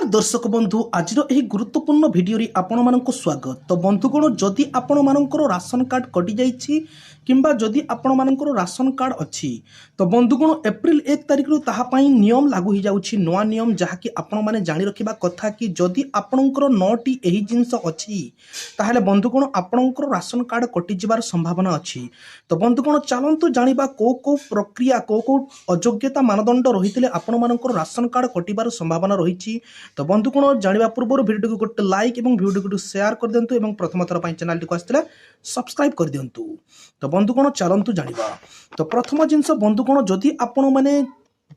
नमस्कार दर्शक बंधु आज गुरुत्वपूर्ण भिडियो रे आपण मानक स्वागत। तो बंधुगण जदि आपण मानकर राशन कार्ड कटि जाइछि किंबा जदि आपण मानकर राशन कार्ड अछि तो बंधुगण एप्रिल 1 तारिख रु ताहा पई नियम लागू हो जाउछि नवा नियम जहाँकि आपण माने जानि रखिबा कथा कि जदि आपणकर 9टी एही जिंस अछि ताहले बंधुगण आपणकर राशन कार्ड कटि जिबार संभावना अछि। तो बंधुगण चलंतु जानिबा को प्रक्रिया को अयोग्यता मानदंड रहितले आपण मानकर राशन कार्ड कटिबार संभावना रही। तो बंधुगण जानिबा पूर्व वीडियो को गोटे लाइक और वीडियो को शेयर कर दिंतु और प्रथम थर चैनल टी आसते सब्सक्राइब कर दिंतु। तो बंधुगण चलंतु जानिबा। तो प्रथम जिनस बंधुगण जदि आपण माने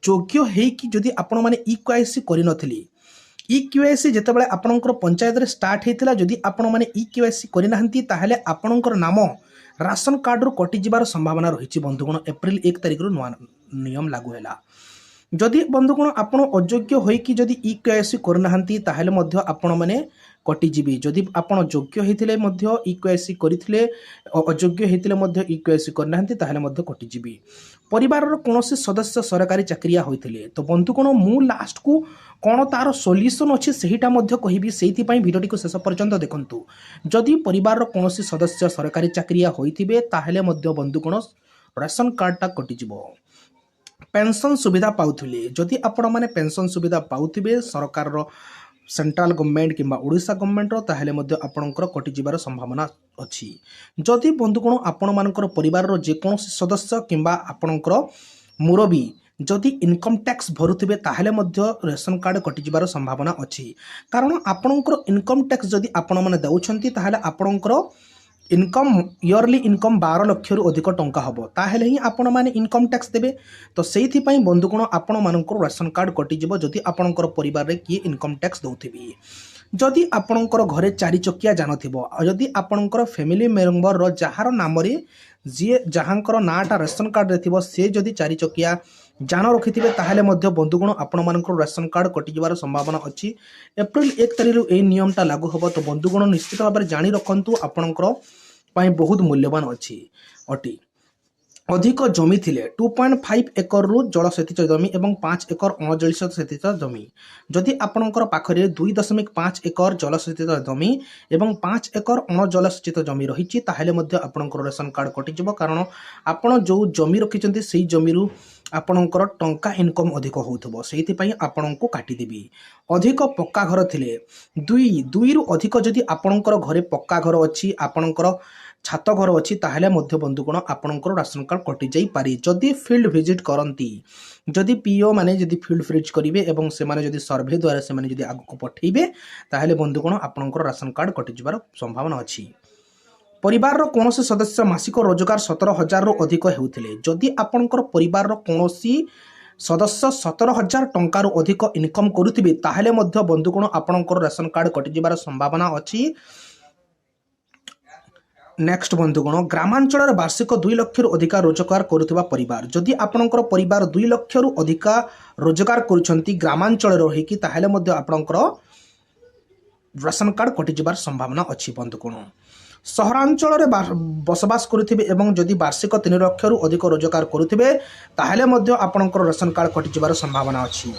योग्य हेकि जदि आपण माने इक्यूआईसी करि नथिली इक्यूआईसी जेतेबेले आपणकर पंचायत रे स्टार्ट हेतिला जदि आपण माने इक्यूआईसी करि नाहंती ताहले आपणकर नाम राशन कार्ड रो कटि जिबार संभावना रही। बंधुगण एप्रिल 1 तारिख रु नवा नियम लागू हैला। जदि बंधुगण आपण अयोग्य होइकि जदि इक्यूआईसी करनाहांती ताहले मध्य आपण माने कटिजिबी। जदि आपण योग्य हेतिले मध्य इक्यूआईसी करिथिले अयोग्य हेतिले मध्य इक्यूआईसी करनाहांती ताहले मध्य कटिजिबी। परिवार रो कोनोसी सदस्य सरकारी चाकरिया होइथिले तो बंधुगण मु लास्ट को कोन तार सॉल्यूशन अछि सेहिटा मध्य कहिबी सेहिति पई भिडियोटी को शेष पर्यंत देखंतु। जदि परिवार रो कोनोसी सदस्य सरकारी चाकरिया होइथिबे ताहले मध्य बंधुगण राशन कार्डटा कटिजिबो। पेंशन सुविधा पाउथिले जदि आपण माने पेंशन सुविधा पाउथिबे सरकार रो सेंट्रल गवर्नमेंट किंबा ओडिशा गवर्नमेंट रो ताहले मध्य आपणकर कटि जिबार संभावना अछि। जदि बंधुगण आपण मानकर परिवार रो जे कोनोसी सदस्य किंबा आपणकर मुरबी जदि इनकम टैक्स भरुथिबे ताहले मध्य रेशन कार्ड कटि जिबार संभावना अछि। कारण आपणकर इनकम टैक्स जदि आपण माने दउछंती ताहले आपणकर इनकम इयरली इनकम 12 लाख रु अधिक टंका हबो ताहले ही आपण माने इनकम टैक्स देबे। तो सेहिथि पई बंधुगण आपण मानकर राशन कार्ड कटि जिवो जदि आपणकर परिवार रे किए इनकम टैक्स दउथिबी। जदि आपणकर घरे 4 चकिया जान थिबो जदि आपणकर फैमिली मेंबर रो जहार नाम रे जे जहांकर नाटा राशन कार्ड रे थिबो से जदि 4 चकिया जान रखिथिबे ताहले मध्य बंधुगण आपण मानकर राशन कार्ड कटि जिबार संभावना अछि। एप्रिल 1 तारिख रु ए नियमटा लागू हबो। तो बंधुगण निश्चित भाबरे जानि रखंतु आपणकर पई बहुत मूल्यवान अछि अटी। अधिक जमी थिले 2.5 एकर रु जलसेचित जमी एवं 5 एकर अणजलसेचित जमी जदि आपणकर पाखरे 2.5 एकर जलसेचित जमी एवं 5 एकर अणजलसेचित जमी रहिछि ताहले मध्य आपणकर रेशन कार्ड कटि जिवो। कारण आपण जो जमी रखिचंती सेही जमी रु आपणकर टंका इनकम अधिक होउथबो सेहिति पई आपणको काटि देबी। अधिक पक्का घर थिले 2 रु अधिक जदि आपणकर घरे पक्का घर अछि आपणकर छात घर अच्छी ताहले मध्य बंधुगण आपणकर राशन कार्ड कटि जाई पारे। जदि फील्ड विजिट करंती जदि पीओ माने जदि फील्ड विजिट करिवे एवं से माने जदि सर्वे द्वारा से माने जदि आगु पठेइबे ताहले बंधुगण आपणकर राशन कार्ड कटि जिबार संभावना अछि। परिवार रो कोनोसी सदस्य मासिक रोजगार 17,000 रु अधिक हेउथिले जदि आपणकर परिवार रो कोनोसी सदस्य 17,000 टंका रु अधिक इनकम करुथिबे ताहले मध्य बंधुगण आपणकर राशन कार्ड कटि जिबार संभावना अछि। नेक्स्ट बंधुगण ग्रामांचल वार्षिक 2 लाख रु अधिक रोजगार करुथिबा परिवार जदि आपणकर परिवार 2 लाख रु अधिक रोजगार करूछंती ग्रामांचल रहिकी ताहले मध्य आपणकर राशन कार्ड कटि जिबार संभावना अछि। बंधुगण सहरांचल बसवास करुथिबे एवं जदि वार्षिक 3 लाख रु अधिक रोजगार करुथिबे ताहले मध्य आपणकर राशन कार्ड कटि जिबार संभावना अछि।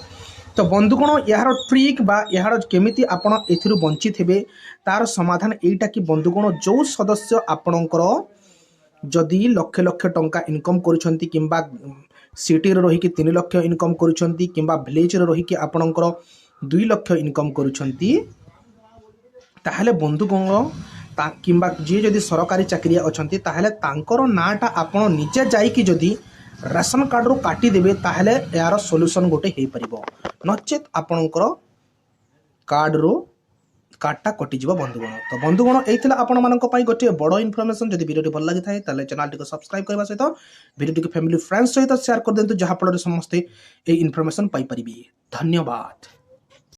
तो बंधुगण यार ट्रिक बा यार केमिति आपण एथिरु बंचित हेबे तार समाधान एटा कि बंधुगण जो सदस्य आपणकर जदि लक्ष लक्ष टंका इनकम करूछंती किंबा सिटी रे रही कि 3 लाख इनकम करूछंती किंबा विलेज रे रही कि आपणकर 2 लाख इनकम करूछंती ताहले बंधुगण किंबा जे जदि सरकारी चाकरिया अछंती ताहले तांकर नाटा आपण निजे जाई कि जदि राशन कार्ड रो काटी देबे ताहले यार सॉल्यूशन गोटे हे परिबो नचेत आपणकर कार्ड रो कार्डटा कटि जिवो। बंधुगण तो बंधुगण एथिला आपण मानक पई गोटे बड़ इन्फॉर्मेशन जदि वीडियोटी भल लागि थाए ताले चैनल टी को सब्सक्राइब करबा सहित वीडियोटी को फैमिली फ्रेंड्स सहित शेयर कर देंतु जहा फल समस्त ए इन्फॉर्मेशन पाई परिबी। धन्यवाद।